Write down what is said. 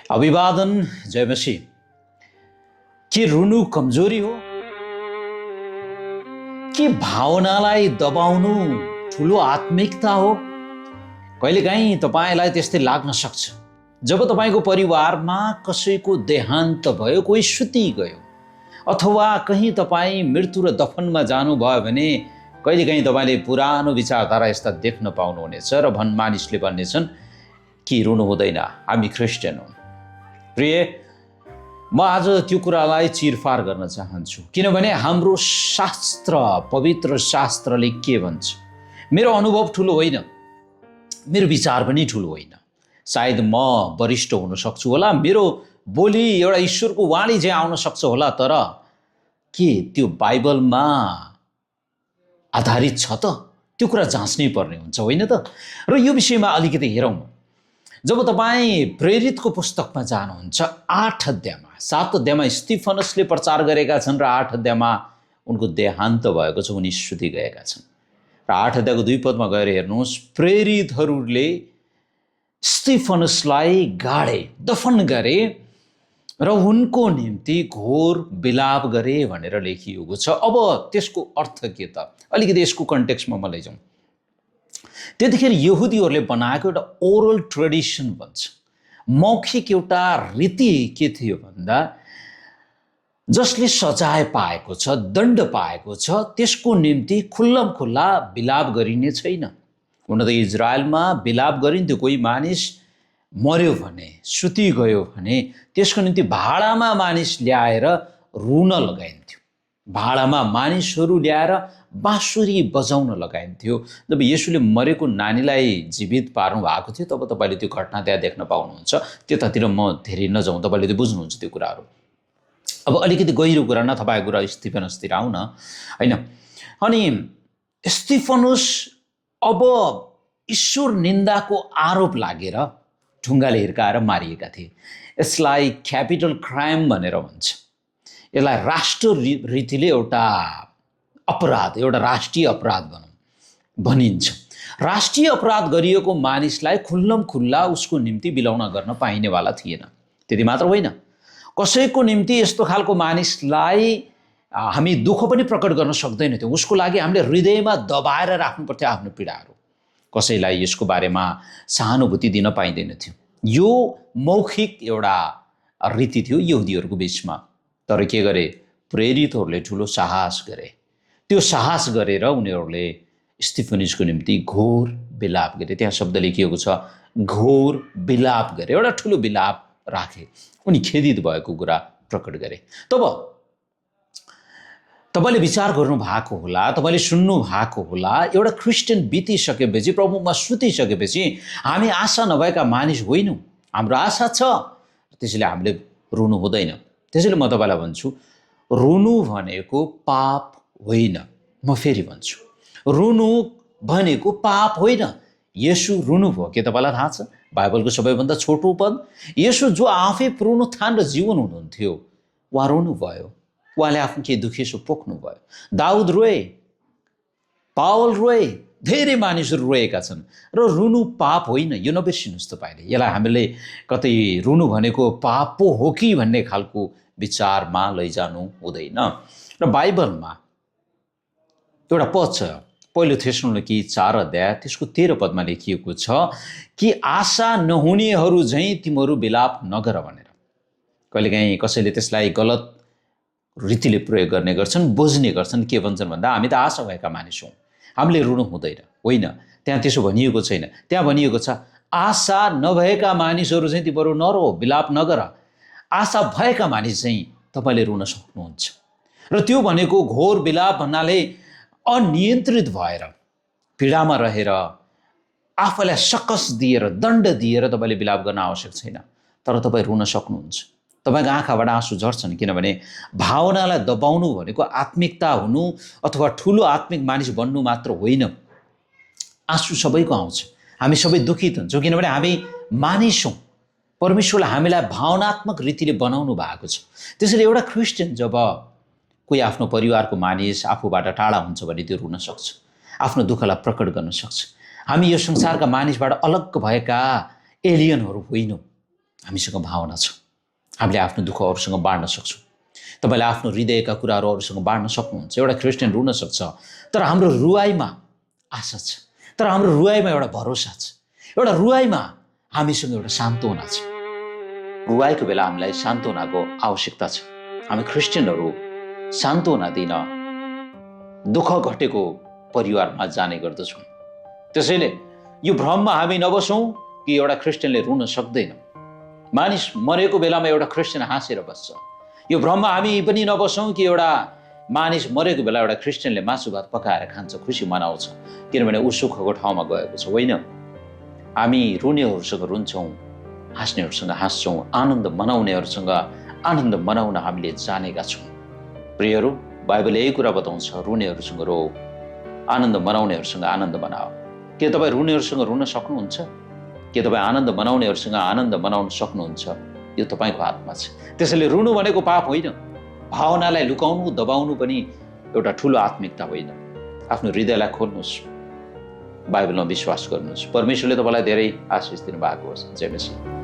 अभिवादन जय मसीह। के रुनु कमजोरी हो के भावनालाई दबाउनु ठुलो आत्मिकता हो? कहिलेकाहीँ तपाईँलाई त्यस्तै लाग्न सक्छ। जब तपाईँको परिवारमा कसैको देहान्त भयो, कोही सुति गयो, अथवा कहीँ तपाईँ मृत्यु र दफनमा जानुभयो भने कहिलेकाहीँ तपाईँले पुरानो विचारधारा यस्ता देख्न पाउनुहुनेछ र मानिसले भन्नेछन् कि रुनु हुँदैन, हामी क्रिस्चियन हौँ। प्रिय, म आज त्यो कुरालाई चिरफार गर्न चाहन्छु, किनभने हाम्रो शास्त्र, पवित्र शास्त्रले के भन्छ? मेरो अनुभव ठुलो होइन, मेरो विचार पनि ठुलो होइन, सायद म वरिष्ठ हुन सक्छु होला, मेरो बोली एउटा ईश्वरको वाणी चाहिँ आउन सक्छ होला, तर के त्यो बाइबलमा आधारित छ त? त्यो कुरा जाँच्नै पर्ने हुन्छ, होइन त? र यो विषयमा अलिकति हेरौँ। जब तपाईँ प्रेरितको पुस्तकमा जानुहुन्छ, 8 अध्यायमा, 7 अध्यायमा स्तिफनसले प्रचार गरेका छन् र 8 अध्यायमा उनको देहान्त भएको छ, उनी सुति गएका छन्। र 8 अध्यायको 2 पदमा गएर हेर्नुहोस्, प्रेरितहरूले स्तिफनसलाई गाडे, दफन गरे र उनको निम्ति घोर विलाप गरे भनेर लेखिएको छ। अब त्यसको अर्थ के त? अलिकति यसको कन्टेक्स्टमा म लैजाउँ। त्यतिखेर यहुदीहरूले बनाएको एउटा ओरल ट्रेडिसन भन्छ, मौखिक एउटा रीति के थियो भन्दा, जसले सजाय पाएको छ, दण्ड पाएको छ, त्यसको निम्ति खुल्लम खुल्ला विलाप गरिने छैन। हुन त इजरायलमा विलाप गरिन्थ्यो, कोही मानिस मर्यो भने, सुति गयो भने त्यसको निम्ति भाडामा मानिस ल्याएर रुन लगाइन्थ्यो, भाडामा मानिसहरू ल्याएर बाँसुरी बजाउन लगाइन्थ्यो। जब येशूले मरेको नानीलाई जीवित पार्नु भएको थियो, तब तपाईँले त्यो घटना त्यहाँ देख्न पाउनुहुन्छ। त्यतातिर म धेरै नजाउँ, तपाईँले त्यो बुझ्नुहुन्छ त्यो कुराहरू। अब अलिकति गहिरो कुरा न, तपाईँको कुरा स्तिफनसतिर आउन, होइन? अनि स्तिफनस अब ईश्वर निन्दाको आरोप लागेर ढुङ्गाले हिर्काएर मारिएका थिए। यसलाई क्यापिटल क्राइम भनेर भन्छ। यसलाई राष्ट्र रीतिले एउटा अपराध, एउटा राष्ट्रिय अपराध भनिन्छ। राष्ट्रिय अपराध गरिएको मानिसलाई खुल्लम खुल्ला उसको निम्ति बिलाउन गर्न पाइनेवाला थिएन। त्यति मात्र होइन, कसैको निम्ति यस्तो खालको मानिसलाई हामी दुःख पनि प्रकट गर्न सक्दैनथ्यौँ। उसको लागि हामीले हृदयमा दबाएर राख्नु पर्थ्यो आफ्नो पीडाहरू। कसैलाई यसको बारेमा सहानुभूति दिन पाइँदैन थियो। यो मौखिक एउटा रीति थियो यहुदीहरूको बिचमा। तर के गरे? प्रेरितहरूले ठुलो साहस गरे। त्यो साहस गरेर उनीहरूले स्तिफनसको निम्ति घोर विलाप गरे। त्यहाँ शब्द लेखिएको छ, घोर विलाप गरे, एउटा ठुलो विलाप राखे। उनी खेदित भएको कुरा प्रकट गरे। तब तपाईँले विचार गर्नु भएको होला, तपाईँले सुन्नु भएको होला, एउटा क्रिस्चियन बितिसकेपछि, प्रभुमा सुतिसकेपछि हामी आशा नभएका मानिस होइनौँ। हाम्रो आशा छ, त्यसैले हामीले रुनु हुँदैन। त्यसैले म तपाईँलाई भन्छु, रुनु भनेको पाप होइन। म फेरि भन्छु, रुनु भनेको पाप होइन। येशू रुनु भयो के तपाईँलाई थाहा छ? बाइबलको सबैभन्दा छोटो पद, येशू जो आफै पुनरुत्थान र जीवन हुनुहुन्थ्यो, उहाँ रुनु भयो। उहाँले आफ्नो के दुखेसो पोख्नु भयो। दाउद रोए, पावल रोए, धेरै मानिसहरू रोएका छन्। र रुनु पाप होइन, यो नबिर्सिनुहोस् तपाईँले। यसलाई हामीले कतै रुनु भनेको पाप पो हो कि भन्ने खालको विचारमा लैजानु हुँदैन। र बाइबलमा एउटा पद छ, पहिलो थेसलोनिकी 4 अध्याय त्यसको 13 पदमा लेखिएको छ कि आशा नहुनेहरू झैँ तिमीहरू विलाप नगर भनेर। कहिलेकाहीँ कसैले त्यसलाई गलत रीतिले प्रयोग गर्ने गर्छन्, बुझ्ने गर्छन्। के भन्छन् भन्दा, हामी त आशा भएका मानिस हौँ, हामीले रुनु हुँदैन। होइन, त्यहाँ त्यसो भनिएको छैन। त्यहाँ भनिएको छ, आशा नभएका मानिसहरू चाहिँ तिमीहरू नरो, विलाप नगर। आशा भएका मानिस चाहिँ तपाईँले रुन सक्नुहुन्छ। र त्यो भनेको घोर विलाप भन्नाले अनियन्त्रित भएर, पीडामा रहेर, आफैलाई सकस दिएर, दण्ड दिएर तपाईँले विलाप गर्न आवश्यक छैन। तर तपाईँ रुन सक्नुहुन्छ। तपाईँको आँखाबाट आँसु झर्छन्, किनभने भावनालाई दबाउनु भनेको आत्मिकता हुनु अथवा ठुलो आत्मिक मानिस बन्नु मात्र होइन। आँसु सबैको आउँछ, हामी सबै दुखित हुन्छौँ, किनभने हामी मानिस हौँ। परमेश्वरले हामीलाई भावनात्मक रीतिले बनाउनु भएको छ। त्यसैले एउटा क्रिस्चियन जब कोही आफ्नो परिवारको मानिस आफूबाट टाढा हुन्छ भने त्यो रुन सक्छ, आफ्नो दुःखलाई प्रकट गर्न सक्छ। हामी यो संसारका मानिसबाट अलग भएका एलियनहरू होइनौँ। हामीसँग भावना छ, हामीले आफ्नो दुःख अरूसँग बाँड्न सक्छौँ। तपाईँले आफ्नो हृदयका कुराहरू अरूसँग बाँड्न सक्नुहुन्छ। एउटा क्रिस्चियन रुन सक्छ, तर हाम्रो रुवाईमा आशा छ, तर हाम्रो रुवाईमा एउटा भरोसा छ, एउटा रुवाईमा हामीसँग एउटा सान्त्वना छ। रुवाईको बेला हामीलाई सान्त्वनाको आवश्यकता छ। हामी क्रिस्चियनहरू सान्त्वना दिन दुःख घटेको परिवारमा जाने गर्दछौँ। त्यसैले यो भ्रममा हामी नबसौँ कि एउटा क्रिस्चियनले रुन सक्दैन। मानिस मरेको बेलामा एउटा क्रिस्चियन हाँसेर बस्छ। यो भ्रममा हामी पनि नबसौँ कि एउटा मानिस मरेको बेला एउटा क्रिस्चियनले मासु भात पकाएर खान्छ, खुसी मनाउँछ, किनभने ऊ सुखको ठाउँमा गएको छ। होइन, हामी रुनेहरूसँग रुन्छौँ, हाँस्नेहरूसँग हाँस्छौँ, आनन्द मनाउनेहरूसँग आनन्द मनाउन हामीले जानेका छौँ। प्रियहरू, बाइबलले यही कुरा बताउँछ, रुनेहरूसँग रो, आनन्द मनाउनेहरूसँग आनन्द मनाओ। के तपाईँ रुनेहरूसँग रुन सक्नुहुन्छ? के तपाईँ आनन्द मनाउनेहरूसँग आनन्द मनाउन सक्नुहुन्छ? यो तपाईँको हातमा छ। त्यसैले रुनु भनेको पाप होइन। भावनालाई लुकाउनु, दबाउनु पनि एउटा ठुलो आत्मिकता होइन। आफ्नो हृदयलाई खोल्नुहोस्, बाइबलमा विश्वास गर्नुहोस्। परमेश्वरले तपाईँलाई धेरै आशिष दिनुभएको होस्। जय मसीह।